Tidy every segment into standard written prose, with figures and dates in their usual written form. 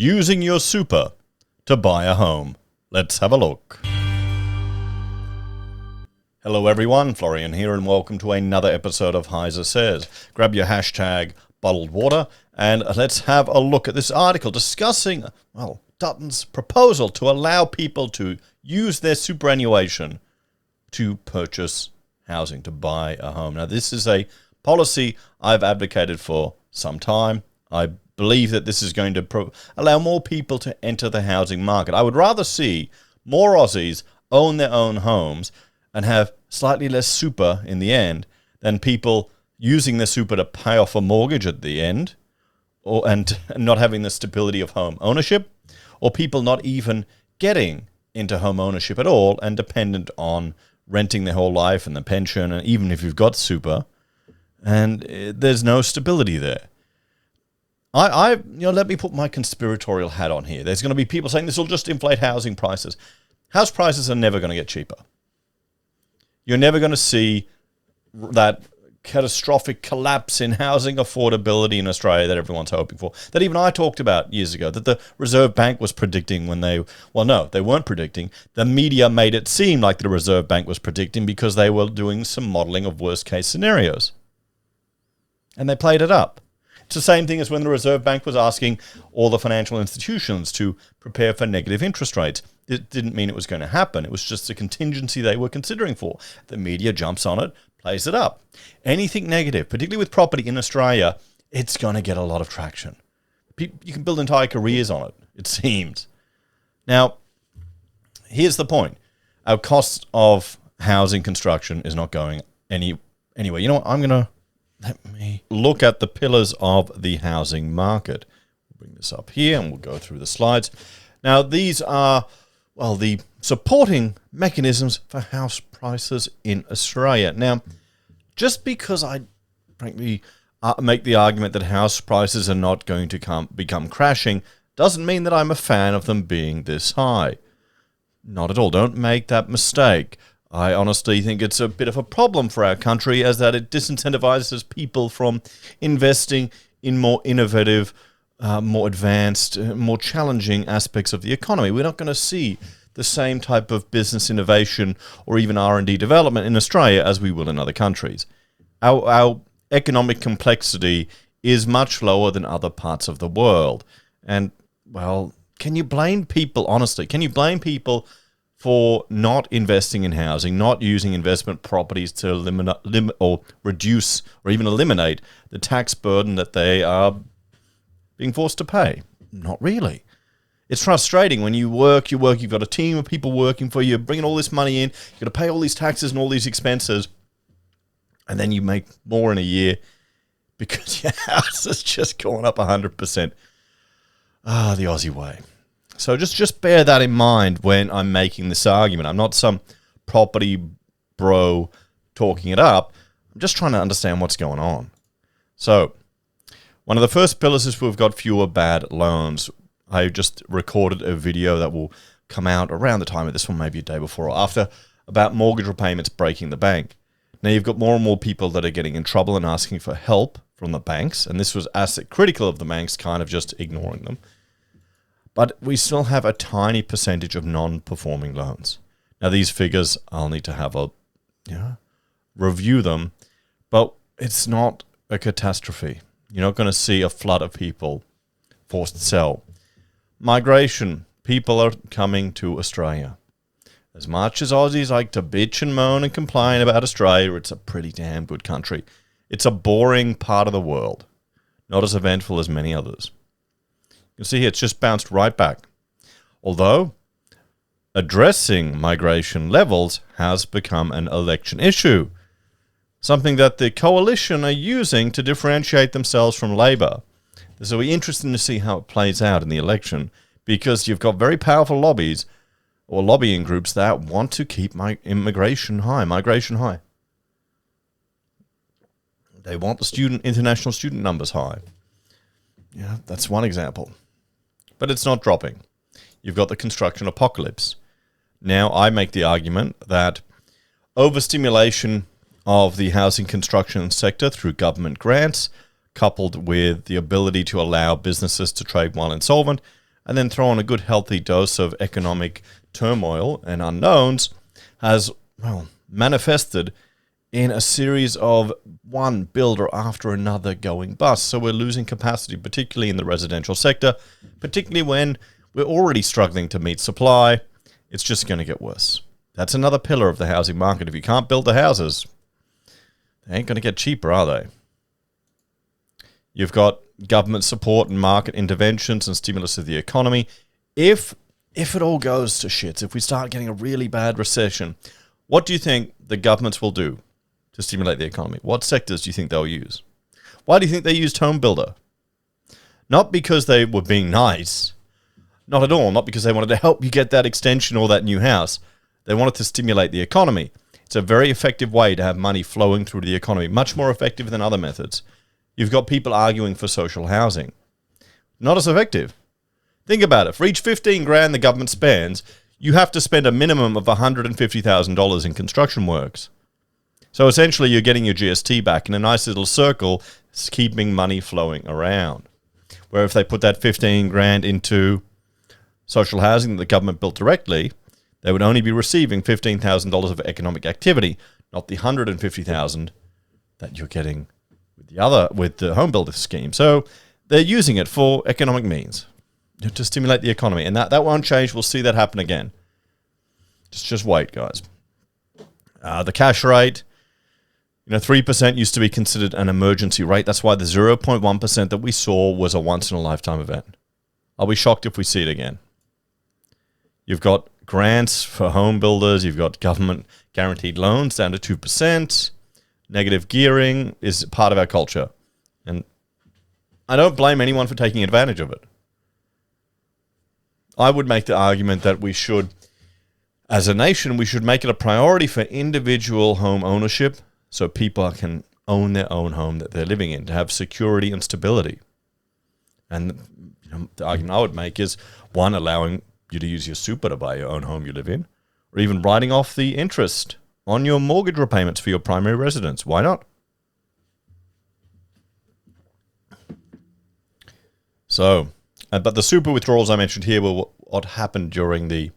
using your super to buy a home. Let's have a look. Hello everyone, Florian here, and welcome to another episode of HeiseSays. Grab your hashtag bottled water and let's have a look at this article discussing, Dutton's proposal to allow people to use their superannuation to purchase housing, to buy a home. Now, this is a policy I've advocated for some time. I believe that this is going to allow more people to enter the housing market. I would rather see more Aussies own their own homes and have slightly less super in the end than people using their super to pay off a mortgage at the end, and not having the stability of home ownership, or people not even getting into home ownership at all and dependent on renting their whole life and the pension, and even if you've got super, and there's no stability there. Let me put my conspiratorial hat on here. There's going to be people saying this will just inflate housing prices. House prices are never going to get cheaper. You're never going to see that catastrophic collapse in housing affordability in Australia that everyone's hoping for, that even I talked about years ago, that the Reserve Bank was predicting when they weren't predicting. The media made it seem like the Reserve Bank was predicting because they were doing some modelling of worst case scenarios. And they played it up. It's the same thing as when the Reserve Bank was asking all the financial institutions to prepare for negative interest rates. It didn't mean it was going to happen. It was just a contingency they were considering for. The media jumps on it, plays it up. Anything negative, particularly with property in Australia, it's going to get a lot of traction. You can build entire careers on it, it seems. Now, here's the point. Our cost of housing construction is not going anywhere. You know what? Let me look at the pillars of the housing market. We'll bring this up here and we'll go through the slides. Now, these are, the supporting mechanisms for house prices in Australia. Now, just because I frankly make the argument that house prices are not going to become crashing doesn't mean that I'm a fan of them being this high. Not at all. Don't make that mistake. I honestly think it's a bit of a problem for our country, as that it disincentivizes people from investing in more innovative, more advanced, more challenging aspects of the economy. We're not going to see the same type of business innovation or even R&D development in Australia as we will in other countries. Our economic complexity is much lower than other parts of the world. And, can you blame people, honestly, for not investing in housing, not using investment properties to limit or reduce or even eliminate the tax burden that they are being forced to pay? Not really. It's frustrating when you work, you've got a team of people working for you, bringing all this money in, you've got to pay all these taxes and all these expenses, and then you make more in a year because your house has just gone up 100%. The Aussie way. So just bear that in mind when I'm making this argument. I'm not some property bro talking it up. I'm just trying to understand what's going on. So one of the first pillars is we've got fewer bad loans. I just recorded a video that will come out around the time of this one, maybe a day before or after, about mortgage repayments breaking the bank. Now, you've got more and more people that are getting in trouble and asking for help from the banks, and this was asset critical of the banks kind of just ignoring them. But we still have a tiny percentage of non-performing loans. Now, these figures, I'll need to have review them, but it's not a catastrophe. You're not going to see a flood of people forced to sell. Migration. People are coming to Australia. As much as Aussies like to bitch and moan and complain about Australia, it's a pretty damn good country. It's a boring part of the world, not as eventful as many others. You can see here it's just bounced right back. Although addressing migration levels has become an election issue, something that the coalition are using to differentiate themselves from Labor. This will be interesting to see how it plays out in the election, because you've got very powerful lobbies or lobbying groups that want to keep migration high. They want the international student numbers high. Yeah, that's one example. But it's not dropping. You've got the construction apocalypse. Now, I make the argument that overstimulation of the housing construction sector through government grants, coupled with the ability to allow businesses to trade while insolvent, and then throw on a good healthy dose of economic turmoil and unknowns, has, well, manifested in a series of one builder after another going bust. So we're losing capacity, particularly in the residential sector, particularly when we're already struggling to meet supply. It's just going to get worse. That's another pillar of the housing market. If you can't build the houses, they ain't going to get cheaper, are they? You've got government support and market interventions and stimulus of the economy. If it all goes to shit, if we start getting a really bad recession, what do you think the governments will do to stimulate the economy? What sectors do you think they'll use? Why do you think they used home builder? Not because they were being nice. Not at all. Not because they wanted to help you get that extension or that new house. They wanted to stimulate the economy. It's a very effective way to have money flowing through to the economy, much more effective than other methods. You've got people arguing for social housing. Not as effective. Think about it. For each 15 grand the government spends, you have to spend a minimum of $150,000 in construction works. So essentially you're getting your GST back in a nice little circle, keeping money flowing around. Where if they put that 15 grand into social housing that the government built directly, they would only be receiving $15,000 of economic activity, not the $150,000 that you're getting with the home builder scheme. So they're using it for economic means to stimulate the economy, and that won't change. We'll see that happen again. Just wait, guys. The cash rate, 3% used to be considered an emergency rate. That's why the 0.1% that we saw was a once-in-a-lifetime event. I'll be shocked if we see it again. You've got grants for home builders. You've got government guaranteed loans down to 2%. Negative gearing is part of our culture. And I don't blame anyone for taking advantage of it. I would make the argument that we should, as a nation, we should make it a priority for individual home ownership so people can own their own home that they're living in, to have security and stability. And the argument I would make is, one, allowing you to use your super to buy your own home you live in, or even writing off the interest on your mortgage repayments for your primary residence. Why not? So, but the super withdrawals I mentioned here were what happened during the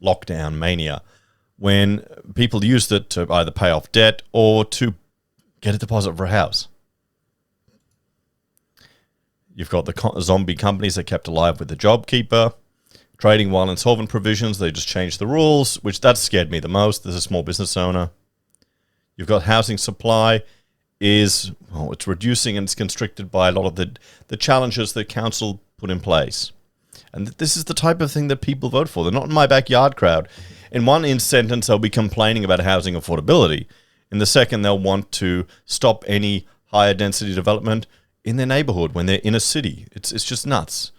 lockdown mania, when people used it to either pay off debt or to get a deposit for a house. You've got the zombie companies that kept alive with the JobKeeper, trading while insolvent provisions. They just changed the rules, which that scared me the most as a small business owner. You've got housing supply it's reducing, and it's constricted by a lot of the challenges that council put in place. And this is the type of thing that people vote for. They're not in my backyard crowd. In one sentence, they'll be complaining about housing affordability. In the second, they'll want to stop any higher density development in their neighborhood when they're in a city. It's just nuts.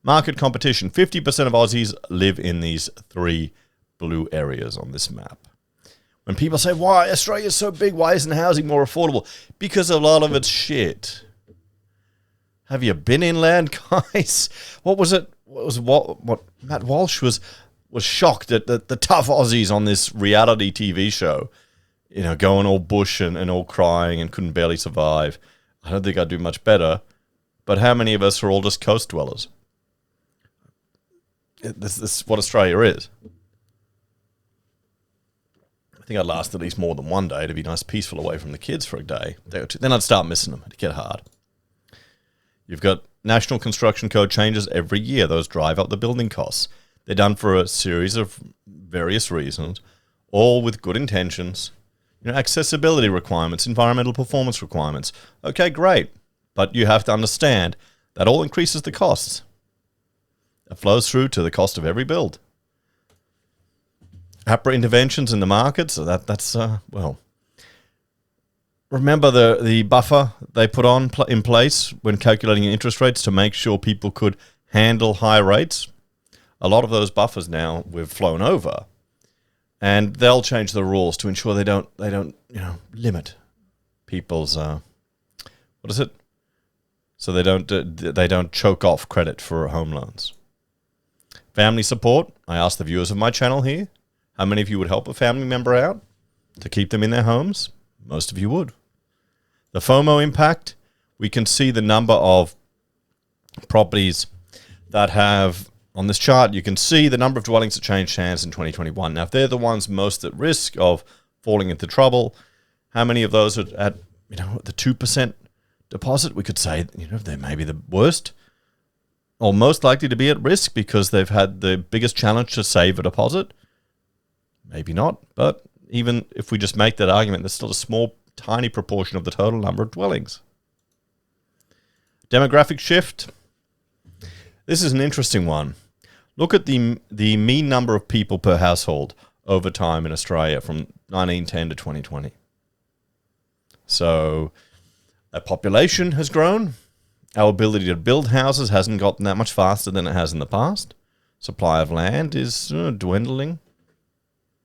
Market competition. 50% of Aussies live in these 3 blue areas on this map. When people say, why Australia's so big, why isn't housing more affordable? Because a lot of it's shit. Have you been inland, guys? What was it? What Matt Walsh was shocked at the tough Aussies on this reality TV show, going all bush and all crying and couldn't barely survive. I don't think I'd do much better. But how many of us are all just coast dwellers? This is what Australia is. I think I'd last at least more than one day to be nice, peaceful away from the kids for a day or two. Then I'd start missing them. It'd get hard. You've got national construction code changes every year. Those drive up the building costs. They're done for a series of various reasons, all with good intentions. Accessibility requirements, environmental performance requirements. Okay, great. But you have to understand that all increases the costs. It flows through to the cost of every build. APRA interventions in the markets, that's remember the buffer they put in place when calculating interest rates to make sure people could handle high rates? A lot of those buffers now we've flown over, and they'll change the rules to ensure they don't limit people's so they don't choke off credit for home loans. Family support. I asked the viewers of my channel here, how many of you would help a family member out to keep them in their homes? Most of you would. The FOMO impact. we can see the number of properties that have, on this chart, you can see the number of dwellings that changed hands in 2021. Now, if they're the ones most at risk of falling into trouble, how many of those are at, the 2% deposit? We could say, they may be the worst or most likely to be at risk because they've had the biggest challenge to save a deposit. Maybe not, but even if we just make that argument, there's still a small, tiny proportion of the total number of dwellings. Demographic shift. This is an interesting one. Look at the mean number of people per household over time in Australia from 1910 to 2020. So our population has grown. Our ability to build houses hasn't gotten that much faster than it has in the past. Supply of land is dwindling.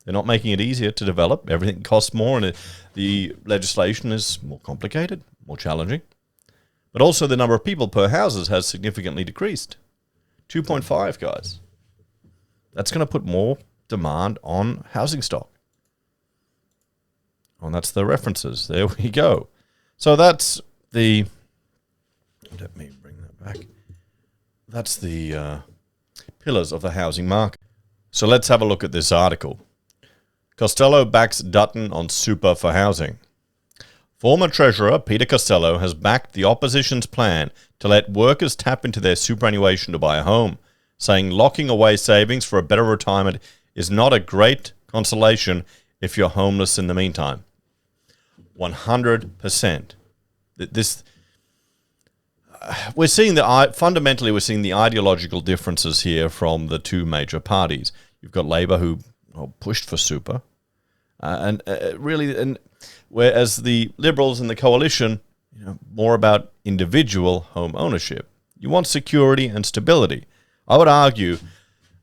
They're not making it easier to develop. Everything costs more, and the legislation is more complicated, more challenging. But also the number of people per houses has significantly decreased. 2.5, guys. That's going to put more demand on housing stock. And that's the references. There we go. So that's the... Let me bring that back. That's the pillars of the housing market. So let's have a look at this article. Costello backs Dutton on super for housing. Former Treasurer Peter Costello has backed the opposition's plan to let workers tap into their superannuation to buy a home, saying locking away savings for a better retirement is not a great consolation if you're homeless in the meantime. 100%. We're seeing fundamentally we're seeing the ideological differences here from the two major parties. You've got Labor who pushed for super, and whereas the Liberals and the coalition, more about individual home ownership. You want security and stability. I would argue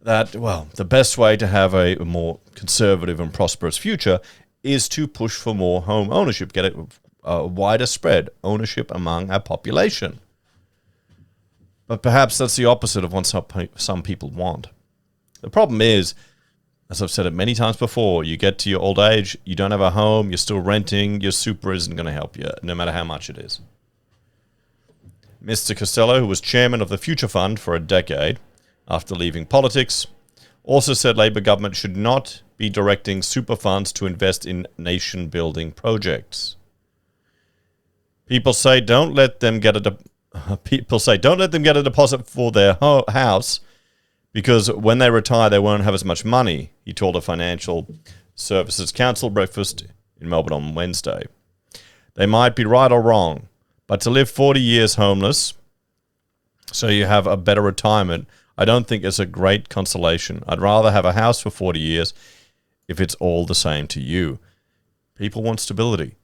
that, the best way to have a more conservative and prosperous future is to push for more home ownership, get a wider spread ownership among our population. But perhaps that's the opposite of what some people want. The problem is, as I've said it many times before, you get to your old age, you don't have a home, you're still renting, your super isn't going to help you, no matter how much it is. Mr. Costello, who was chairman of the Future Fund for a decade after leaving politics, also said Labor government should not be directing super funds to invest in nation-building projects. People say don't let them get a deposit for their house because when they retire, they won't have as much money, he told a Financial Services Council breakfast in Melbourne on Wednesday. They might be right or wrong, but to live 40 years homeless so you have a better retirement, I don't think is a great consolation. I'd rather have a house for 40 years if it's all the same to you. People want stability.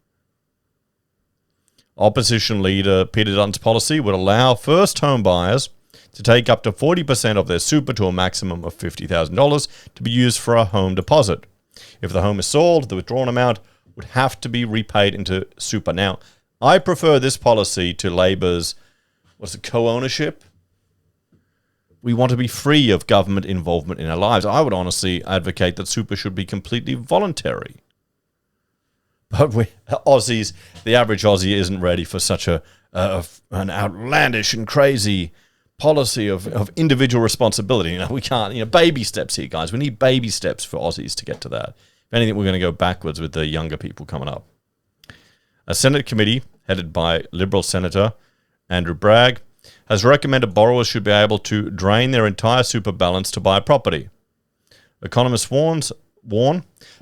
Opposition leader Peter Dutton's policy would allow first home buyers to take up to 40% of their super to a maximum of $50,000 to be used for a home deposit. If the home is sold, the withdrawn amount would have to be repaid into super. Now, I prefer this policy to Labor's, co-ownership? We want to be free of government involvement in our lives. I would honestly advocate that super should be completely voluntary. But the average Aussie isn't ready for such an outlandish and crazy policy of individual responsibility. We can't, baby steps here, guys. We need baby steps for Aussies to get to that. If anything, we're going to go backwards with the younger people coming up. A Senate committee headed by Liberal Senator Andrew Bragg has recommended borrowers should be able to drain their entire super balance to buy a property. Economists warn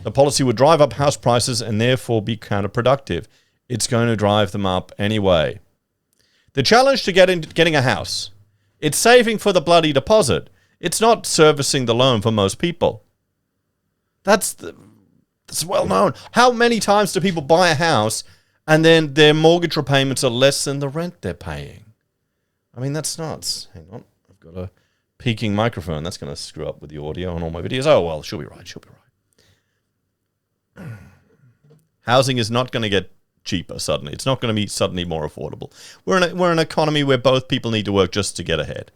the policy would drive up house prices and therefore be counterproductive. It's going to drive them up anyway. The challenge to getting a house, it's saving for the bloody deposit. It's not servicing the loan for most people. That's well known. How many times do people buy a house and then their mortgage repayments are less than the rent they're paying? I mean, that's nuts. Hang on. I've got a peaking microphone. That's going to screw up with the audio on all my videos. Oh, well, she'll be right. Housing is not going to get cheaper suddenly. It's not going to be suddenly more affordable. We're in an economy where both people need to work just to get ahead.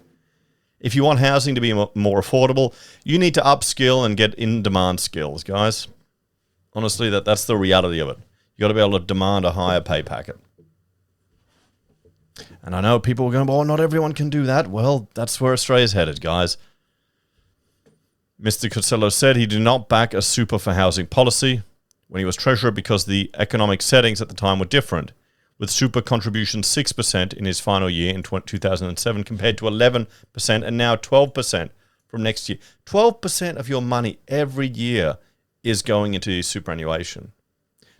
If you want housing to be more affordable, you need to upskill and get in-demand skills, guys. Honestly, that's the reality of it. You got to be able to demand a higher pay packet. And I know people are going, well, not everyone can do that. Well, that's where Australia's headed, guys. Mr. Costello said he did not back a super for housing policy when he was Treasurer because the economic settings at the time were different, with super contribution 6% in his final year in 2007 compared to 11% and now 12% from next year. 12% of your money every year is going into superannuation.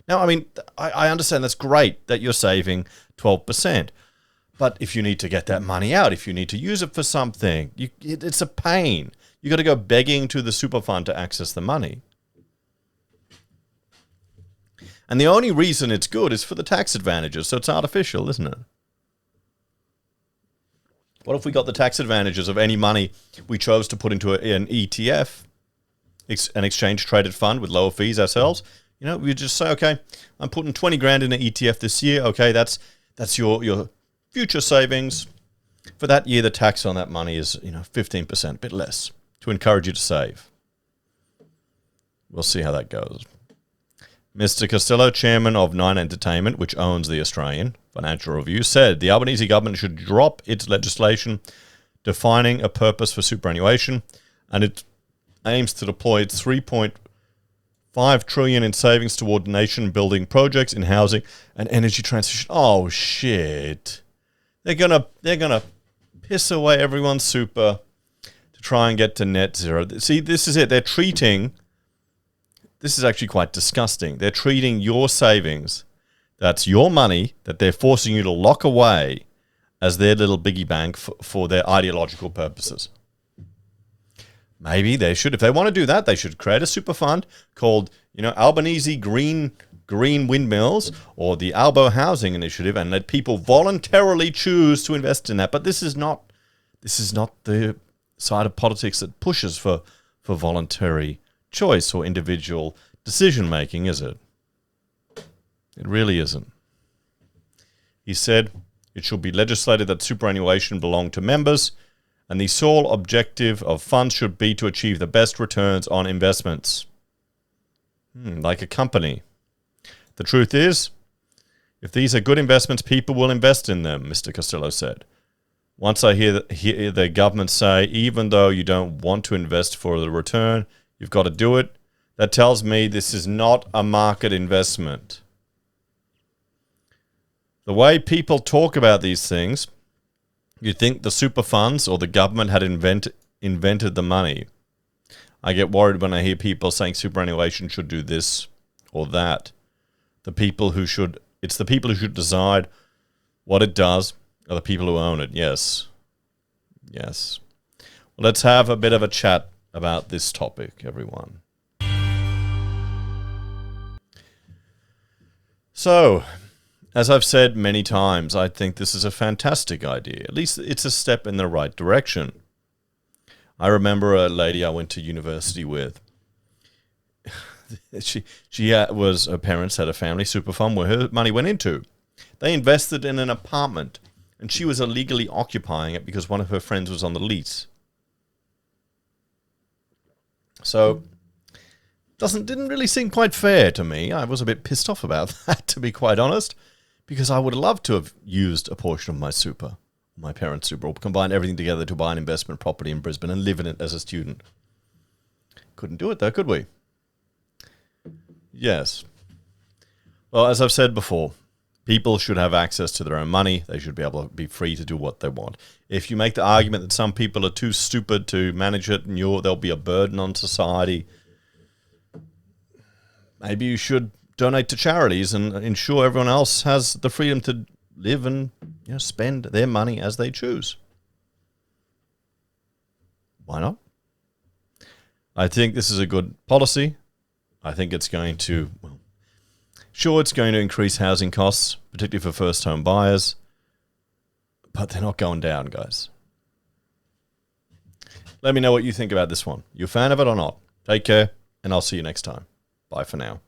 Now, I mean, I understand that's great that you're saving 12%. But if you need to get that money out, if you need to use it for something, it's a pain. You got to go begging to the super fund to access the money. And the only reason it's good is for the tax advantages, so it's artificial, isn't it? What if we got the tax advantages of any money we chose to put into an ETF, an exchange-traded fund with lower fees ourselves? You know, we just say, okay, I'm putting 20 grand in an ETF this year. Okay, that's your future savings. For that year, the tax on that money is, 15%, a bit less, to encourage you to save. We'll see how that goes. Mr. Costello, chairman of Nine Entertainment, which owns The Australian Financial Review, said the Albanese government should drop its legislation defining a purpose for superannuation, and it aims to deploy its $3.5 trillion in savings toward nation-building projects in housing and energy transition. Oh shit! They're gonna piss away everyone's super to try and get to net zero. See, this is it. This is actually quite disgusting. They're treating your savings, that's your money that they're forcing you to lock away, as their little biggie bank for their ideological purposes. Maybe they should, if they want to do that, they should create a super fund called, Albanese Green Windmills or the Albo Housing Initiative, and let people voluntarily choose to invest in that. But this is not the side of politics that pushes for voluntary choice or individual decision making, is it? It really isn't. He said it should be legislated that superannuation belong to members, and the sole objective of funds should be to achieve the best returns on investments. Like a company. The truth is, if these are good investments, people will invest in them, Mr. Costello said. Once I hear the government say, even though you don't want to invest for the return, you've got to do it, that tells me this is not a market investment. The way people talk about these things, you'd think the super funds or the government had invented the money. I get worried when I hear people saying superannuation should do this or that. It's the people who should decide what it does are the people who own it. Yes. Well, let's have a bit of a chat about this topic, everyone. So, as I've said many times, I think this is a fantastic idea. At least it's a step in the right direction. I remember a lady I went to university with. Her parents had a family super fund where her money went into. They invested in an apartment, and she was illegally occupying it because one of her friends was on the lease. So, didn't really seem quite fair to me. I was a bit pissed off about that, to be quite honest, because I would love to have used a portion of my super, my parents' super, or combine everything together to buy an investment property in Brisbane and live in it as a student. Couldn't do it though, could we? Yes. Well, as I've said before, people should have access to their own money. They should be able to be free to do what they want. If you make the argument that some people are too stupid to manage it and they'll be a burden on society, maybe you should donate to charities and ensure everyone else has the freedom to live and spend their money as they choose. Why not? I think this is a good policy. I think it's going to, it's going to increase housing costs, particularly for first home buyers, but they're not going down, guys. Let me know what you think about this one. You a fan of it or not? Take care, and I'll see you next time. Bye for now.